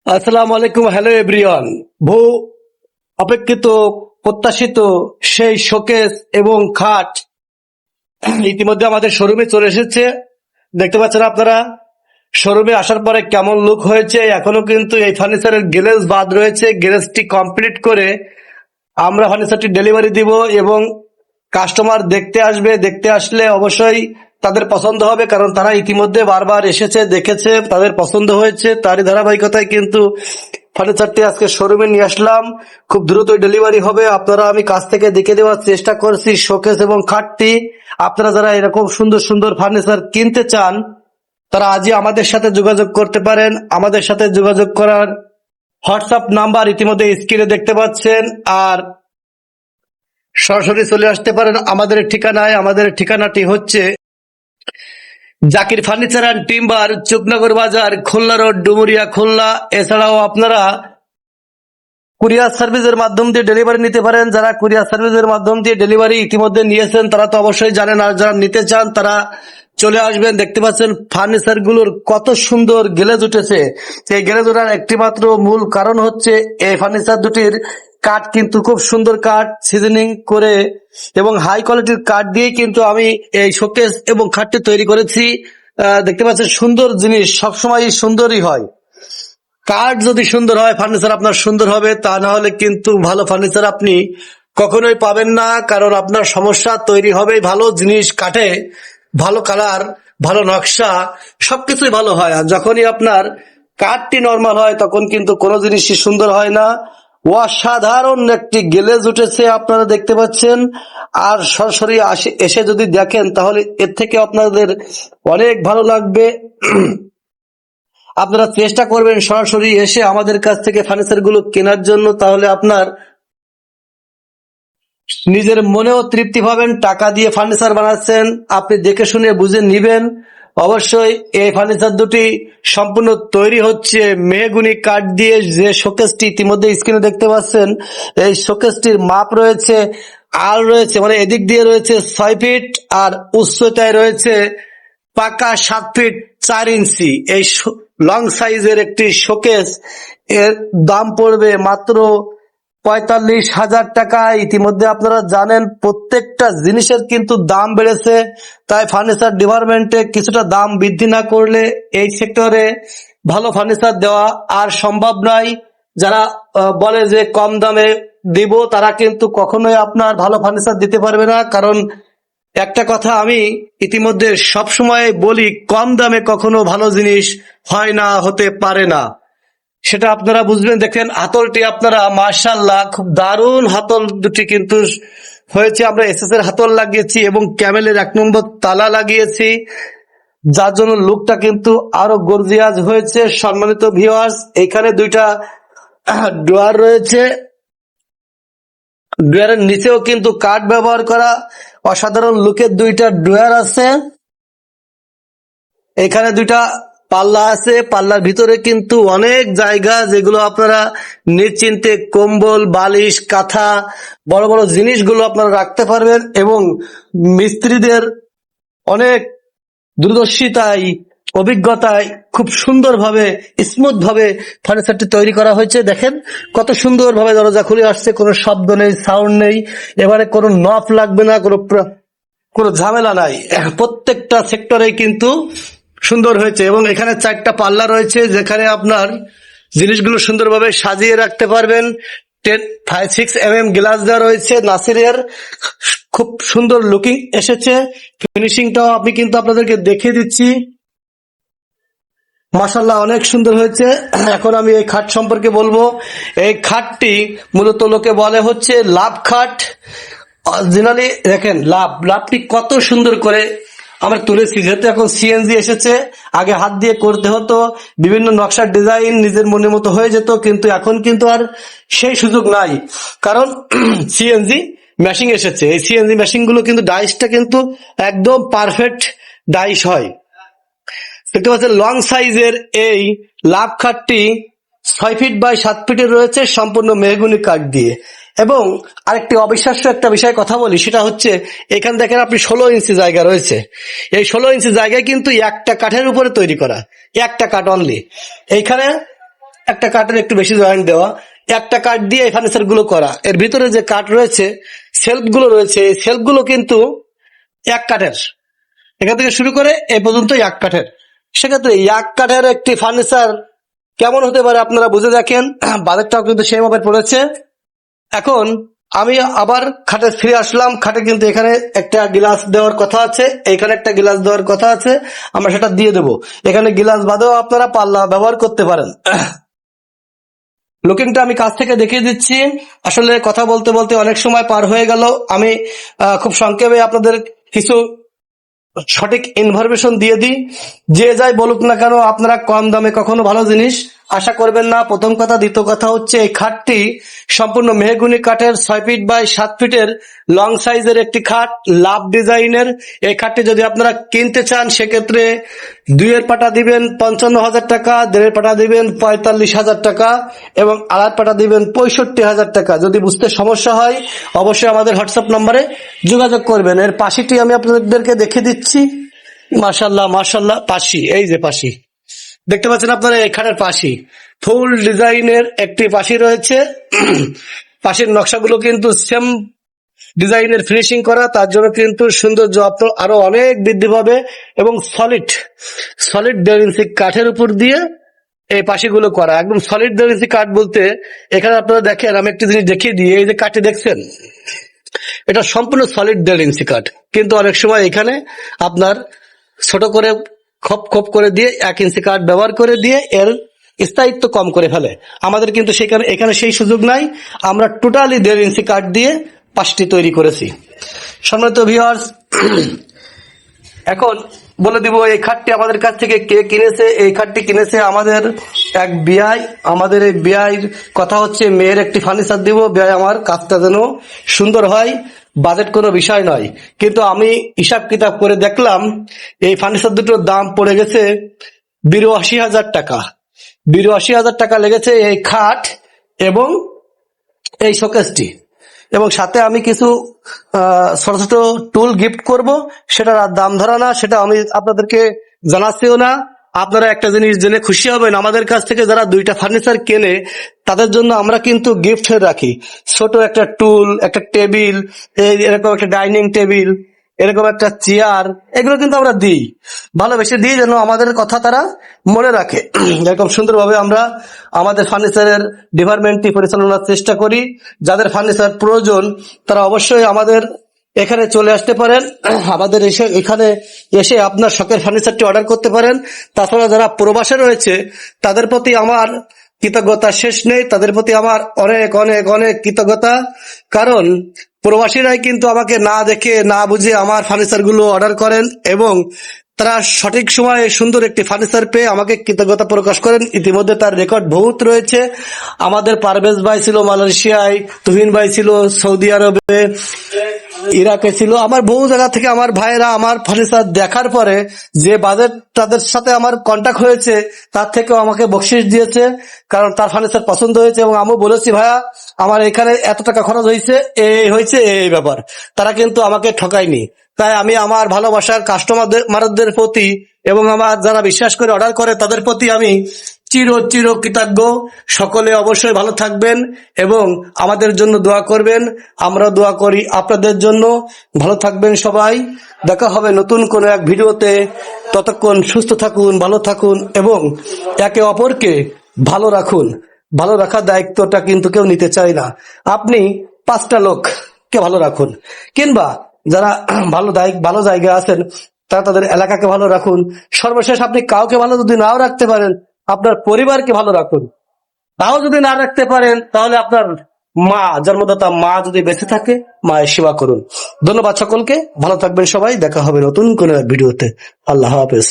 আসসালামু আলাইকুম। Hello everyone. বহু অপেক্ষিত প্রত্যাশিত সেই শোকেস এবং খাট ইতিমধ্যে আমাদের শোরুমে চলে এসেছে। দেখতে পাচ্ছেন আপনারা শোরুমে আসার পরে কেমন লুক হয়েছে। এখনো কিন্তু এই ফার্নিচারের গ্লেজ বাদ রয়েছে। গ্লেজটি কমপ্লিট করে আমরা ফার্নিচারটি ডেলিভারি দিব এবং কাস্টমার দেখতে আসবে। দেখতে আসলে অবশ্যই তাদের পছন্দ হবে, কারণ তারা ইতিমধ্যে বারবার এসেছে, দেখেছে, তাদের পছন্দ হয়েছে। তারই ধারাবাহিকতায় কিন্তু ফার্নিচারটি আজকে শোরুমে নিয়ে আসলাম। খুব দ্রুতই ডেলিভারি হবে। আপনারা আমি কাছ থেকে দেখে দেওয়ার চেষ্টা করছি শোকেস এবং খাটটি। আপনারা যারা এরকম সুন্দর সুন্দর ফার্নিচার কিনতে চান তারা আজই আমাদের সাথে যোগাযোগ করতে পারেন। আমাদের সাথে যোগাযোগ করার হোয়াটসঅ্যাপ নাম্বার ইতিমধ্যে স্ক্রিনে দেখতে পাচ্ছেন। আর সরাসরি চলে আসতে পারেন আমাদের ঠিকানায়। আমাদের ঠিকানাটি হচ্ছে Zakir furniture and timber, Chuknagar বাজার, খুলনা রোড, ডুমুরিয়া, খুলনা। এছাড়াও আপনারা কুরিয়ার সার্ভিসের মাধ্যম দিয়ে ডেলিভারি নিতে পারেন। যারা কুরিয়ার সার্ভিসের মাধ্যম দিয়ে ডেলিভারি ইতিমধ্যে নিয়েছেন তারা তো অবশ্যই জানেন, আর যারা নিতে চান তারা চলে আসবেন। দেখতে পাচ্ছেন ফার্নিচার গুলোর কত সুন্দর গ্লেজ উঠেছে। এই গ্লেজ ওঠার একটি মাত্র মূল কারণ হচ্ছে এই ফার্নিচার দুটির কাঠ কিন্তু খুব সুন্দর কাঠ, সিজনিং করে এবং হাই কোয়ালিটির কাঠ দিয়ে কিন্তু আমি এই শোকেস এবং খাটটি তৈরি করেছি। দেখতে পাচ্ছেন সুন্দর জিনিস সবসময় সুন্দরই হয়। কাঠ যদি সুন্দর হয় ফার্নিচার আপনার সুন্দর হবে, তা না হলে কিন্তু ভালো ফার্নিচার আপনি কখনোই পাবেন না। কারণ আপনার সমস্যা তৈরি হবে ভালো জিনিস কাঠে, ভালো কালার, ভালো নকশা, সবকিছুই ভালো হয়। আর যখনই আপনার কাঠটি নরমাল হয় তখন কিন্তু কোনো জিনিসই সুন্দর হয় না। অসাধারণ একটি গ্লেজ উঠেছে আপনারা দেখতে পাচ্ছেন। আর সরাসরি এসে যদি দেখেন তাহলে এর থেকে আপনাদের অনেক ভালো লাগবে। আপনারা চেষ্টা করবেন সরাসরি এসে আমাদের কাছ থেকে ফার্নিচার গুলো কেনার জন্য, তাহলে আপনার নিজের মনেও তৃপ্তি পাবেন। টাকা দিয়ে ফার্নিচার বানাচ্ছেন, আপনি দেখে শুনে বুঝে নিবেন। অবশ্যই এই ফার্নিচার দুটি সম্পূর্ণ তৈরি হচ্ছে মেহগুনি কাঠ দিয়ে। যে শোকেসটি ইতিমধ্যে স্ক্রিনে দেখতে পাচ্ছেন, এই শোকেসটির মাপ রয়েছে আর রয়েছে, মানে এদিক দিয়ে রয়েছে 6 ফিট আর উচ্চতায় রয়েছে পাকা 7 ফিট 4 ইঞ্চি। এই লং সাইজের একটি শোকেস এর দাম পড়বে মাত্র 45,000 টাকা। ইতিমধ্যে আপনারা জানেন প্রত্যেকটা জিনিসের কিন্তু দাম বেড়েছে, তাই ফার্নিচার ডিপার্টমেন্টে কিছুটা দাম বৃদ্ধি না করলে এই সেক্টরে ভালো ফার্নিচার দেওয়া আর সম্ভব নয়। যারা বলে যে কম দামে দিব তারা কিন্তু কখনোই আপনার ভালো ফার্নিচার দিতে পারবে না। কারণ একটা কথা আমি ইতিমধ্যে সব সময় বলি, কম দামে কখনো ভালো জিনিস হয় না, হতে পারে না। সেটা আপনারা বুঝবেন। দেখেন হাতলটি আপনারা মাশাআল্লাহ খুব দারুণ হাতল দুটি কিন্তু হয়েছে। আমরা এসএস এর হাতল লাগিয়েছি এবং ক্যামেলের 1 নম্বর তালা লাগিয়েছি, যার জন্য লুকটা কিন্তু আরো গর্জিয়াস হয়েছে। সম্মানিত ভিউয়ার্স, এখানে দুইটা ড্রয়ার রয়েছে। ড্রয়ারের নিচেও কিন্তু কাঠ ব্যবহার করা, অসাধারণ লুকের দুইটা ড্রয়ার আছে। এখানে দুইটা পাল্লা আছে, পাল্লার ভিতরে কিন্তু অনেক জায়গা, যেগুলো আপনারা নিশ্চিন্তে কম্বল, বালিশ, কাঁথা, বড় বড় জিনিসগুলো আপনারা রাখতে পারবেন। এবং মিস্ত্রিদের অনেক দূরদর্শিতায়, অভিজ্ঞতায় খুব সুন্দরভাবে, স্মুথ ভাবে ফার্নিচারটি তৈরি করা হয়েছে। দেখেন কত সুন্দরভাবে দরজা খুলে আসছে, কোনো শব্দ নেই, সাউন্ড নেই, এবারে কোনো নফ লাগবে না, কোনো ঝামেলা নাই। প্রত্যেকটা সেক্টরে কিন্তু সুন্দর হয়েছে। এবং এখানে 4টা পাল্লা রয়েছে, যেখানে আপনার জিনিসগুলো সুন্দরভাবে সাজিয়ে রাখতে পারবেন। 5-6 mm গ্লাস দেওয়া রয়েছে নাসিরের, খুব সুন্দর লুকিং এসেছে। ফিনিশিংটাও আমি কিন্তু আপনাদেরকে দেখিয়ে দিচ্ছি, মাশাআল্লাহ অনেক সুন্দর হয়েছে। এখন আমি এই খাট সম্পর্কে বলবো। এই খাটটি মূলত লোকে বলে হচ্ছে লাভ খাট। অরিজিনালি দেখেন লাভটি কত সুন্দর করে আমরা তুলেছি। যেহেতু এখন সিএনজি এসেছে, আগে হাত দিয়ে করতে হতো, বিভিন্ন নকশার ডিজাইন নিজের মনের মতো হয়ে যেত, কিন্তু এখন কিন্তু আর সেই সুযোগ নাই, কারণ সিএনজি মেশিন এসেছে। এই সিএনজি মেশিন গুলো কিন্তু ডাইসটা কিন্তু একদম পারফেক্ট ডাইস হয়। দেখতে পাচ্ছেন লং সাইজের এই লাভ খাটটি 6 ফিট বাই 7 ফিটের রয়েছে, সম্পূর্ণ মেহগুনি কাঠ দিয়ে। এবং আরেকটি অবিশ্বাস্য একটা বিষয় কথা বলি, সেটা হচ্ছে এখানে দেখেন আপনি 16 ইঞ্চি জায়গা রয়েছে। এই 16 ইঞ্চি জায়গায় কিন্তু একটা কাঠের উপরে তৈরি করা, একটা কাঠ অনলি। এইখানে একটা কাঠের একটু বেশি জয়েন্ট দেওয়া, একটা কাঠ দিয়ে এই ফার্নিচার গুলো করা। এর ভিতরে যে কাঠ রয়েছে, সেলফ গুলো রয়েছে, এই সেলফ গুলো কিন্তু এক কাঠের, এখান থেকে শুরু করে এই পর্যন্ত এক কাঠের। সেক্ষেত্রে এক কাঠের একটি ফার্নিচার কেমন হতে পারে আপনারা বুঝে দেখেন। বাজেটটাও কিন্তু সেই ভাবে পড়েছে। এখন আমি আবার খাটে ফিরে আসলাম। খাটে কিন্তু এখানে একটা গিলাস দেওয়ার কথা আছে, এখানে একটা গিলাস দেওয়ার কথা আছে, আমরা সেটা দিয়ে দেবো। এখানে গিলাস বাদেও আপনারা পাল্লা ব্যবহার করতে পারেন। লুকিংটা আমি কাছ থেকে দেখিয়ে দিচ্ছি। আসলে কথা বলতে বলতে অনেক সময় পার হয়ে গেল। আমি খুব সংক্ষেপে আপনাদের কিছু সঠিক ইনফরমেশন দিয়ে দিই। যে যাই বলুক না কেন, আপনারা কম দামে কখনো ভালো জিনিস আশা করবেন না, প্রথম কথা। দ্বিতীয় কথা হচ্ছে, এই খাটটি সম্পূর্ণ মেহগুনি কাঠের 6 ফিট বাই 7 ফিটের লং সাইজের একটি খাট, লাভ ডিজাইনের। এই খাটটি যদি আপনারা কিনতে চান, সেক্ষেত্রে 2 পাটা দিবেন 55,000 টাকা, 1.5 পাটা দিবেন 45,000 টাকা এবং 2.5 পাটা দিবেন 65,000 টাকা। যদি বুঝতে সমস্যা হয় অবশ্যই আমাদের হোয়াটসঅ্যাপ নম্বরে যোগাযোগ করবেন। এর পাশিটি আমি আপনাদেরকে দেখে দিচ্ছি। মাশাল্লাহ মাশাল্লাহ, পাশি, এই যে পাশি দেখতে পাচ্ছেন আপনারা, এখানের পাশি ফুল ডিজাইনের একটি পাশি রয়েছে। পাশির নকশাগুলো কিন্তু সেম ডিজাইনের ফিনিশিং করা, তার জন্য কিন্তু সৌন্দর্য আরো অনেক বৃদ্ধি পাবে। এবং সলিড 1.5 ইঞ্চি কাঠের উপর দিয়ে এই পাশিগুলো করা, একদম সলিড 1.5 ইঞ্চি কাঠ বলতে এখানে আপনারা দেখেন, আমি একটি জিনিস দেখিয়ে দিই। এই যে কাঠটি দেখছেন, এটা সম্পূর্ণ সলিড 1.5 ইঞ্চি কাঠ, কিন্তু অনেক সময় এখানে আপনার ছোট করে খপ খপ করে দিয়ে 1 ইঞ্চি কাঠ ব্যবহার করে দিয়ে এর স্থায়িত্ব কম করে ফেলে। আমাদের কিন্তু সেখানে এখানে সেই সুযোগ নাই, আমরা টোটালি 1.5 ইঞ্চি কাঠ দিয়ে পাশটি তৈরি করেছি। সম্মানিত ভিউয়ার্স, এখন বলে দিব এই খাটটি আমাদের কাছ থেকে কে কিনেছে। এই খাটটি কিনেছে আমাদের এক বিআই। আমাদের এই বিআইর কথা হচ্ছে, মেয়ের একটি ফার্নিচার দিব, বিআই আমার কাজটা যেন সুন্দর হয়, বাজেট কোনো বিষয় নয়। কিন্তু আমি হিসাব কিতাব করে দেখলাম, এই ফার্নিচার দুটোর দাম পড়ে গেছে 82,000 টাকা। 82,000 টাকা লেগেছে এই খাট এবং এই শোকেসটি, এবং সাথে আমি কিছু ছোট ছোট টুল গিফট করব। সেটার আর দাম ধরা না, সেটা আমি আপনাদেরকে জানাচ্ছিও না। আপনারা একটা জিনিস জেনে খুশি হবেন, আমাদের কাছ থেকে যারা 2টা ফার্নিচার কেনে তাদের জন্য আমরা কিন্তু গিফট রাখি। ছোট একটা টুল, একটা টেবিল, এরকম একটা ডাইনিং টেবিল, এরকম একটা চেয়ার, এগুলো কিন্তু আমরা দিই, ভালোবেসে দিই, যেন আমাদের কথা তারা মনে রাখে। এরকম সুন্দরভাবে আমরা আমাদের ফার্নিচারের ডিপার্টমেন্টটি পরিচালনার চেষ্টা করি। যাদের ফার্নিচার প্রয়োজন তারা অবশ্যই আমাদের এখানে চলে আসতে পারেন, আমাদের এখানে এসে আপনার শখের ফার্নিচারটি অর্ডার করতে পারেন। তাছাড়া যারা প্রবাসে রয়েছে তাদের প্রতি আমার কৃতজ্ঞতা শেষ নেই, তাদের প্রতি আমার অনেক অনেক অনেক কৃতজ্ঞতা। কারণ প্রবাসীরাই কিন্তু আমাকে না দেখে না বুঝে আমার ফার্নিচার গুলো অর্ডার করেন এবং তারা সঠিক সময়ে সুন্দর একটি ফার্নিচার পেয়ে আমাকে কৃতজ্ঞতা প্রকাশ করেন। ইতিমধ্যে তার রেকর্ড বহুত রয়েছে। আমাদের পারভেজ ভাই ছিল মালয়েশিয়ায়, তুহিন ভাই ছিল সৌদি আরবে, ইরাকে ছিল। আমার বহু জায়গা থেকে আমার ভাইয়েরা আমার ফার্নিচার দেখার পরে যে বাজেট তাদের সাথে আমার কন্ট্যাক্ট হয়েছে, তার থেকেও আমাকে বকশিশ দিয়েছে, কারণ তার ফার্নিচার পছন্দ হয়েছে। এবং আমিও বলেছি, ভাইয়া আমার এখানে এত টাকা খরচ হয়েছে, এই হয়েছে এই ব্যাপার। তারা কিন্তু আমাকে ঠকায়নি। তাই আমি আমার ভালোবাসার কাস্টমারদের প্রতি এবং আমার যারা বিশ্বাস করে অর্ডার করে তাদের প্রতি আমি চির চির কৃতজ্ঞ। সকলে অবশ্যই ভালো থাকবেন এবং আমাদের জন্য দোয়া করবেন। আমরা দোয়া করি আপনাদের জন্য। ভালো থাকবেন সবাই। দেখা হবে নতুন কোনো এক ভিডিওতে। ততক্ষণ সুস্থ থাকুন, ভালো থাকুন এবং একে অপরকে ভালো রাখুন। ভালো রাখার দায়িত্বটা কিন্তু কেউ নিতে চায় না। আপনি 5টা লোককে ভালো রাখুন, কিংবা যারা ভালো জায়গায় আছেন তারা তাদের এলাকাকে ভালো রাখুন। সর্বশেষ আপনি কাউকে ভালো যদি নাও রাখতে পারেন, আপনার পরিবারকে ভালো রাখুন। তাও যদি না রাখতে পারেন, তাহলে আপনার মা, জন্মদাতা মা যদি বেঁচে থাকে, মায়ের সেবা করুন। ধন্যবাদ সকলকে, ভালো থাকবেন সবাই। দেখা হবে নতুন কোনো ভিডিওতে। আল্লাহ হাফেজ।